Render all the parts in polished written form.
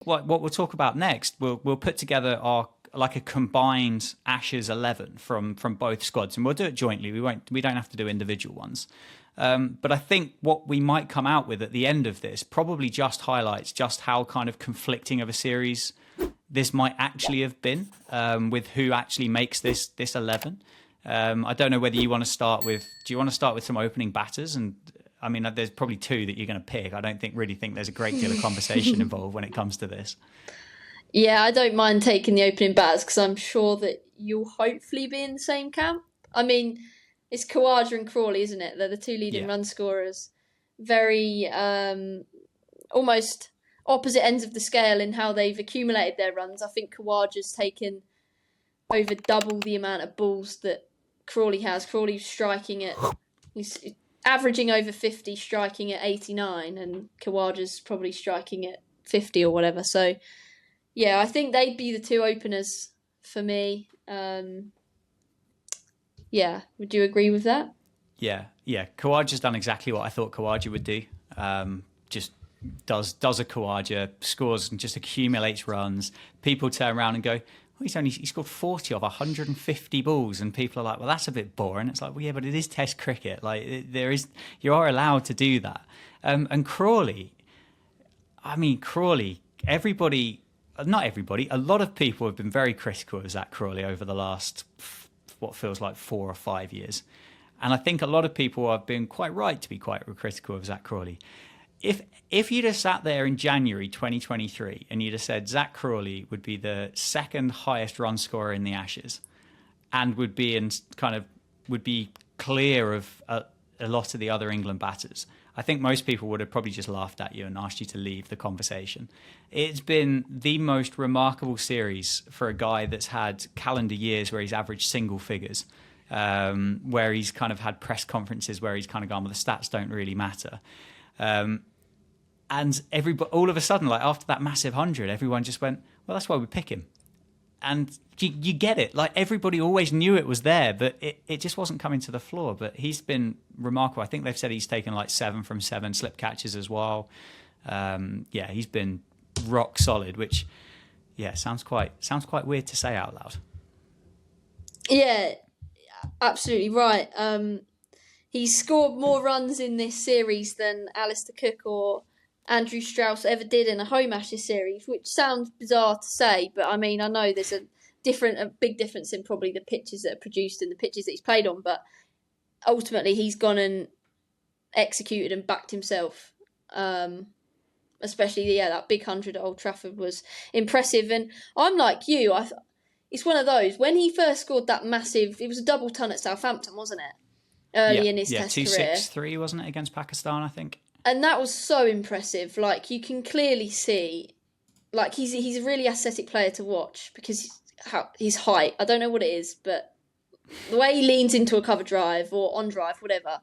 what we'll talk about next, we'll put together our like a combined Ashes 11 from both squads, and we'll do it jointly. We don't have to do individual ones. But I think what we might come out with at the end of this probably just highlights just how kind of conflicting of a series this might actually have been, with who actually makes this 11. I don't know whether you want to start with. Do you want to start with some opening batters? And I mean, there's probably two that you're going to pick. I don't really think there's a great deal of conversation involved when it comes to this. Yeah, I don't mind taking the opening batters because I'm sure that you'll hopefully be in the same camp. I mean, it's Khawaja and Crawley, isn't it? They're the two leading run scorers. Very almost opposite ends of the scale in how they've accumulated their runs. I think Khawaja's taken over double the amount of balls that Crawley has. Crawley's striking at, he's averaging over 50, striking at 89, and Khawaja's probably striking at 50 or whatever. So, yeah, I think they'd be the two openers for me. Yeah, would you agree with that? Yeah. Khawaja's done exactly what I thought Khawaja would do. Just does a Khawaja, scores and just accumulates runs. People turn around and go, he scored 40 of 150 balls, and people are like, well, that's a bit boring. It's like, well, yeah, but it is Test cricket. Like you are allowed to do that. And Crawley, everybody, not everybody, a lot of people have been very critical of Zach Crawley over the last what feels like 4 or 5 years, and I think a lot of people have been quite right to be quite critical of Zach Crawley. If you'd have sat there in January 2023 and you'd have said Zach Crawley would be the second highest run scorer in the Ashes and would be clear of a lot of the other England batters, I think most people would have probably just laughed at you and asked you to leave the conversation. It's been the most remarkable series for a guy that's had calendar years where he's averaged single figures, where he's kind of had press conferences where he's kind of gone, well, the stats don't really matter. And all of a sudden, like after that massive 100, everyone just went, well, that's why we pick him. And you get it. Like everybody always knew it was there, but it just wasn't coming to the floor. But he's been remarkable. I think they've said he's taken like 7 from 7 slip catches as well. He's been rock solid, which sounds quite weird to say out loud. Yeah, absolutely right. He's scored more runs in this series than Alistair Cook or Andrew Strauss ever did in a home Ashes series, which sounds bizarre to say, but I mean, I know there's a big difference in probably the pitches that are produced and the pitches that he's played on, but ultimately he's gone and executed and backed himself. Especially, that big 100 at Old Trafford was impressive. And I'm like you, it's one of those, when he first scored that massive, it was a double ton at Southampton, wasn't it? Early in his Test career. 2-6-3, wasn't it, against Pakistan, I think? And that was so impressive. Like, you can clearly see, like, he's a really aesthetic player to watch because his height, I don't know what it is, but the way he leans into a cover drive or on drive, whatever,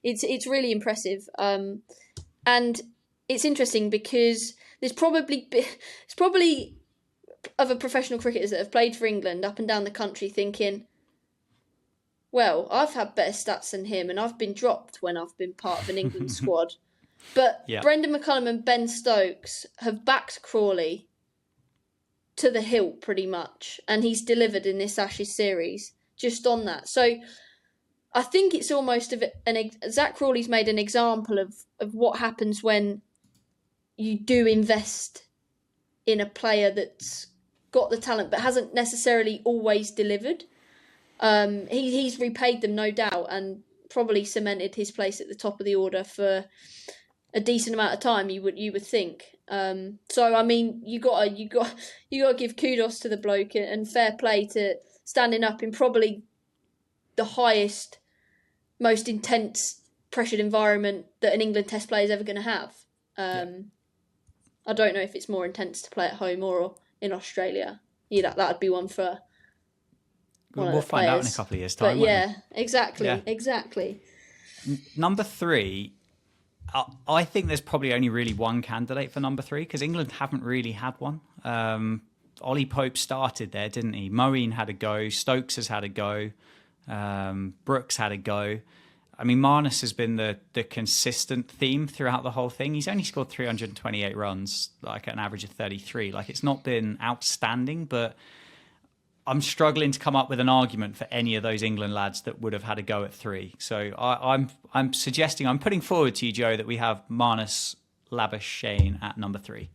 it's really impressive. And it's interesting because there's probably other professional cricketers that have played for England up and down the country thinking, well, I've had better stats than him and I've been dropped when I've been part of an England squad. But Brendan McCullum and Ben Stokes have backed Crawley to the hilt pretty much, and he's delivered in this Ashes series just on that. So I think it's almost Zach Crawley's made an example of what happens when you do invest in a player that's got the talent but hasn't necessarily always delivered. He's repaid them, no doubt, and probably cemented his place at the top of the order for a decent amount of time. You would think. So I mean, you got to give kudos to the bloke and fair play to standing up in probably the highest, most intense, pressured environment that an England Test player is ever going to have. I don't know if it's more intense to play at home or in Australia. Yeah, that'd be one for. We'll find out in a couple of years' time. But exactly. Number 3, I think there's probably only really one candidate for number 3 because England haven't really had one. Ollie Pope started there, didn't he? Moeen had a go. Stokes has had a go. Brooks had a go. I mean, Marnus has been the consistent theme throughout the whole thing. He's only scored 328 runs, like at an average of 33. Like, it's not been outstanding, but I'm struggling to come up with an argument for any of those England lads that would have had a go at 3. So I'm suggesting, I'm putting forward to you, Joe, that we have Marnus, Labuschagne at number 3.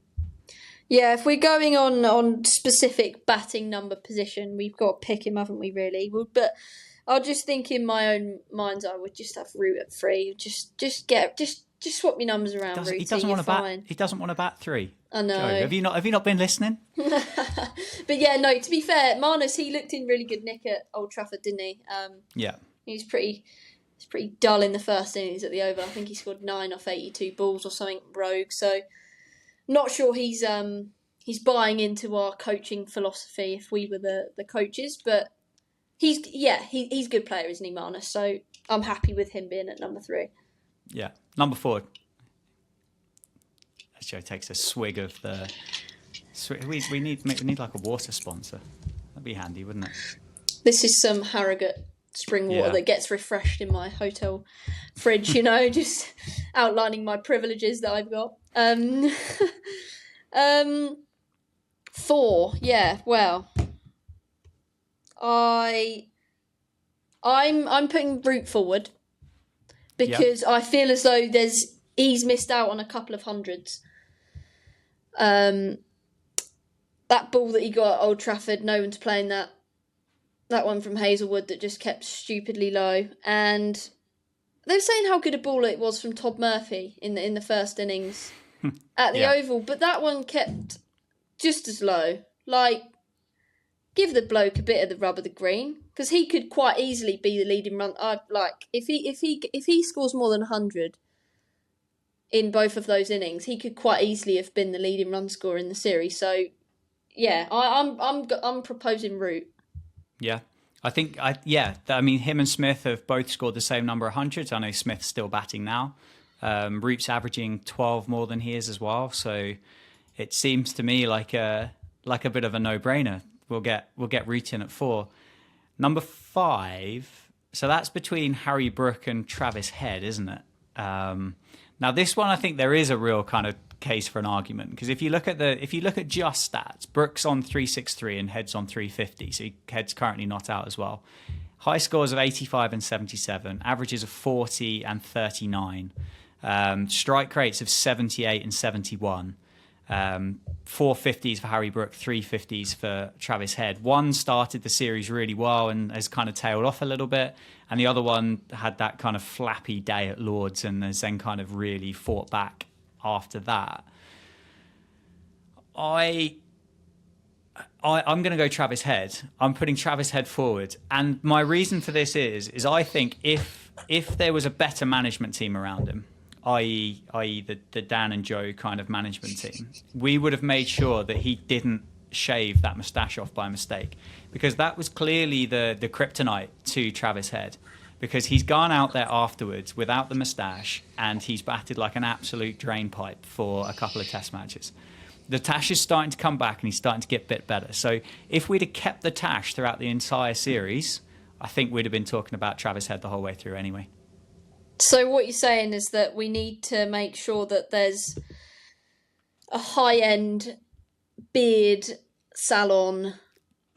Yeah, if we're going on specific batting number position, we've got to pick him, haven't we, really? But I'll just think in my own mind's eye, would just have Root at 3. Just swap me numbers around, Root. He doesn't want to bat. He doesn't want to bat 3. I know. Joe, have you not been listening? But yeah, no. To be fair, Marnus, he looked in really good nick at Old Trafford, didn't he? Yeah. He was pretty dull in the first innings at the over. I think he scored 9 off 82 balls or something rogue. So not sure he's buying into our coaching philosophy if we were the coaches, but he's a good player, isn't he, Marnus? So I'm happy with him being at number 3. Yeah. Number 4. As Joe takes a swig of the... We need like a water sponsor. That'd be handy, wouldn't it? This is some Harrogate spring water that gets refreshed in my hotel fridge, just outlining my privileges that I've got. 4, yeah, well, I'm putting Root forward because I feel as though he's missed out on a couple of hundreds. That ball that he got at Old Trafford, no one's playing that one from Hazelwood that just kept stupidly low, and they were saying how good a ball it was from Todd Murphy in the first innings at the Oval, but that one kept just as low. Like, give the bloke a bit of the rub of the green, because he could quite easily be the leading run. If he scores more than 100 in both of those innings, he could quite easily have been the leading run scorer in the series. So, yeah, I'm proposing Root. Yeah, I mean, him and Smith have both scored the same number of hundreds. I know Smith's still batting now. Root's averaging 12 more than he is as well. So it seems to me like a bit of a no-brainer. We'll get Root in at 4. Number 5. So that's between Harry Brook and Travis Head, isn't it? Now this one, I think there is a real kind of case for an argument, because if you look at just stats, Brook's on 363 and Head's on 350, so Head's currently not out as well. High scores of 85 and 77, averages of 40 and 39, strike rates of 78 and 71, 450s for Harry Brook, 350s for Travis Head. One started the series really well and has kind of tailed off a little bit, and the other one had that kind of flappy day at Lords and has then kind of really fought back after that. I'm going to go Travis Head. I'm putting Travis Head forward, and my reason for this is I think if there was a better management team around him, i.e. the Dan and Joe kind of management team, we would have made sure that he didn't shave that moustache off by mistake, because that was clearly the kryptonite to Travis Head, because he's gone out there afterwards without the moustache and he's batted like an absolute drain pipe for a couple of test matches. The tash is starting to come back and he's starting to get a bit better. So if we'd have kept the tash throughout the entire series, I think we'd have been talking about Travis Head the whole way through anyway. So what you're saying is that we need to make sure that there's a high-end beard salon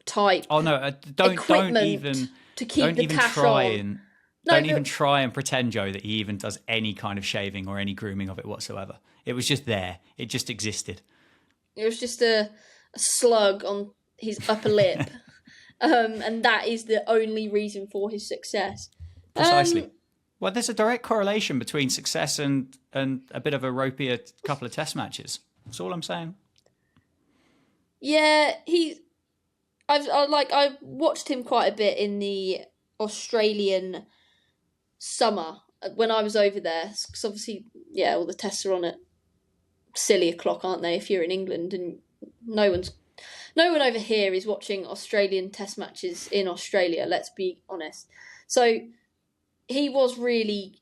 type. Oh no! Don't even to keep don't the even tash try on. and don't even try and pretend, Joe, that he even does any kind of shaving or any grooming of it whatsoever. It was just there. It just existed. It was just a slug on his upper lip, and that is the only reason for his success. Precisely. Well, there's a direct correlation between success and a bit of a ropier couple of test matches. That's all I'm saying. Yeah, I've watched him quite a bit in the Australian summer when I was over there, because obviously, yeah, all the tests are on at silly o'clock, aren't they? If you're in England, and no one over here is watching Australian test matches in Australia. Let's be honest. So he was really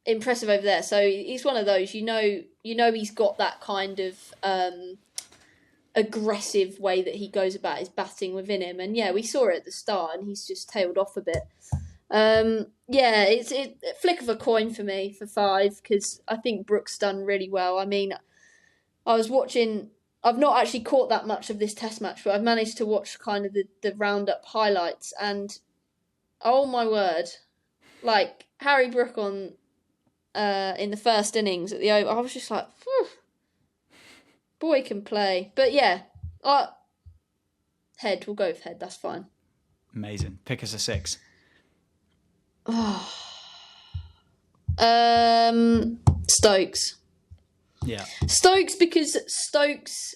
impressive over there. So he's one of those, you know, he's got that kind of aggressive way that he goes about his batting within him. And yeah, we saw it at the start, and he's just tailed off a bit. Yeah, it's a flick of a coin for me for 5 because I think Brooks done really well. I mean, I was watching. I've not actually caught that much of this Test match, but I've managed to watch kind of the roundup highlights, and oh my word, like Harry Brook on in the first innings at the Oval, I was just like, phew, boy can play. But yeah, head. We'll go with head. That's fine. Amazing. Pick us a 6. Stokes. Yeah. Stokes, because Stokes,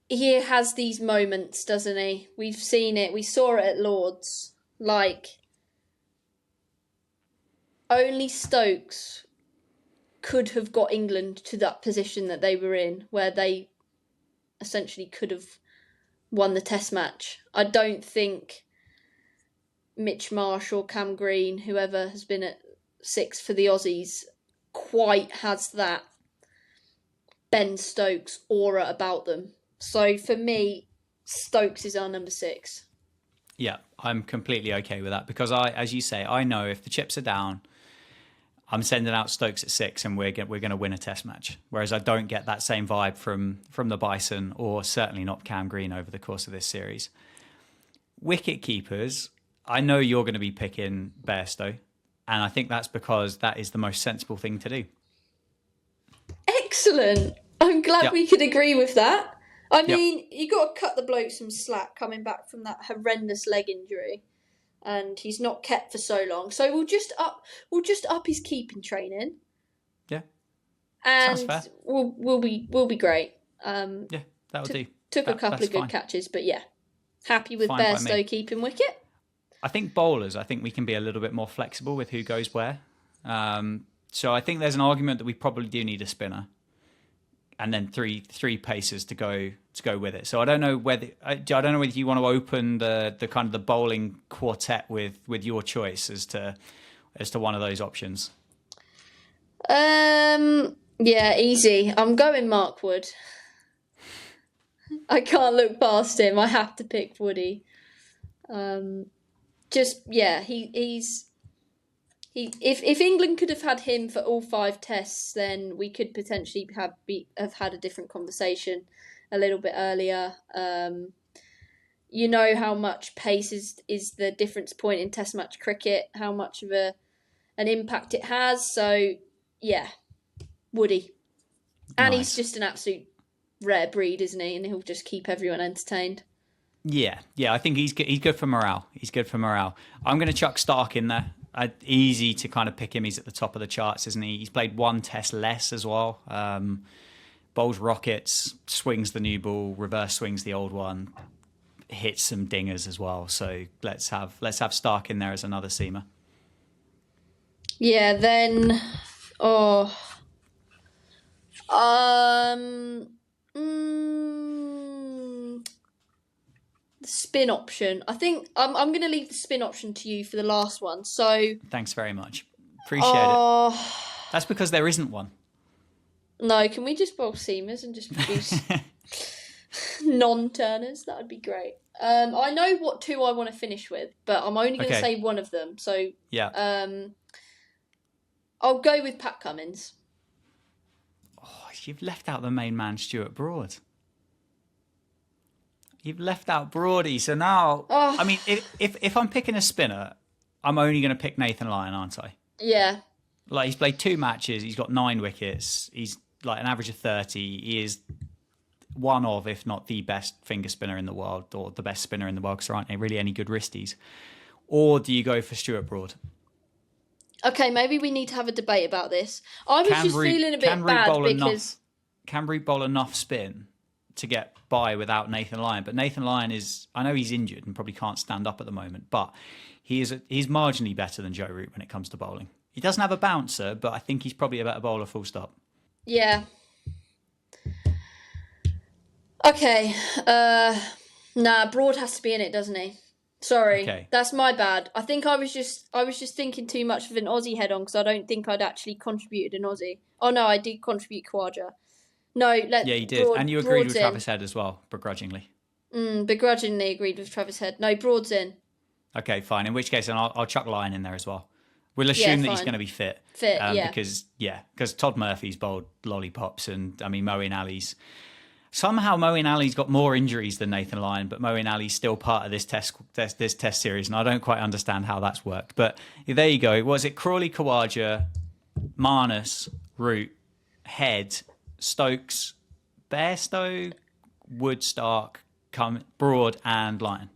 he has these moments, doesn't he? We've seen it. We saw it at Lord's. Like, only Stokes could have got England to that position that they were in, where they essentially could have won the Test match. I don't think Mitch Marsh or Cam Green, whoever has been at 6 for the Aussies, quite has that Ben Stokes aura about them. So for me, Stokes is our number 6. Yeah, I'm completely okay with that because as you say, I know if the chips are down, I'm sending out Stokes at 6 and we're going to win a Test match. Whereas I don't get that same vibe from the Bison, or certainly not Cam Green over the course of this series. Wicket keepers, I know you're going to be picking Bairstow, and I think that's because that is the most sensible thing to do. Excellent. I'm glad we could agree with that. I mean, you got to cut the bloke some slack coming back from that horrendous leg injury, and he's not kept for so long. So we'll just up his keeping training. Yeah, and sounds fair. We'll be great. Yeah, that'll do. Took a couple of good catches, but yeah, happy with Bairstow keeping wicket. I think bowlers, we can be a little bit more flexible with who goes where. So I think there's an argument that we probably do need a spinner, and then three pacers to go with it. So I don't know whether you want to open the kind of the bowling quartet with your choice as to one of those options. Yeah, easy. I'm going Mark Wood. I can't look past him. I have to pick Woody. If England could have had him for all 5 tests, then we could potentially have had a different conversation a little bit earlier. You know how much pace is the difference point in Test match cricket, how much of an impact it has. So yeah, Woody, and nice. He's just an absolute rare breed, isn't he? And he'll just keep everyone entertained. Yeah, I think he's good for morale. I'm going to chuck Stark in there. Easy to kind of pick him. He's at the top of the charts, isn't he? He's played 1 test less as well. Bowls rockets, swings the new ball, reverse swings the old one, hits some dingers as well. So let's have Stark in there as another seamer. Yeah, then the spin option. I think I'm going to leave the spin option to you for the last one. So thanks very much. Appreciate it. That's because there isn't one. No, can we just bowl seamers and just produce non-turners? That would be great. I know what 2 I want to finish with, but I'm only going to say one of them. So yeah, I'll go with Pat Cummins. Oh, you've left out the main man, Stuart Broad. You've left out Broady, so now I mean, if I'm picking a spinner, I'm only going to pick Nathan Lyon, aren't I? Yeah. Like, he's played 2 matches, he's got 9 wickets, he's like an average of 30. He is one of, if not the best finger spinner in the world, or the best spinner in the world, because there aren't really any good wristies. Or do you go for Stuart Broad? Okay, maybe we need to have a debate about this. I was just feeling a bit bad because can Root bowl enough spin to get by without Nathan Lyon? But Nathan Lyon I know he's injured and probably can't stand up at the moment, but he's marginally better than Joe Root when it comes to bowling. He doesn't have a bouncer, but I think he's probably a better bowler, full stop. Yeah. Okay. Broad has to be in it, doesn't he? Sorry, That's my bad. I think I was just thinking too much of an Aussie head on because I don't think I'd actually contributed an Aussie. Oh no, I did contribute Khawaja. No, yeah, you did, and you agreed with Travis Head as well, begrudgingly. Begrudgingly agreed with Travis Head. No, Broad's in. Okay, fine. In which case, then I'll chuck Lyon in there as well. We'll assume that he's going to be fit. Because Todd Murphy's bowled lollipops, and I mean Moeen Ali's. Somehow Moeen Ali's got more injuries than Nathan Lyon, but Moeen Ali's still part of this test series, and I don't quite understand how that's worked. But there you go. Was it Crawley, Khawaja, Marnus, Root, Head, Stokes, Bairstow, Wood, Stark, Broad, and Lyon?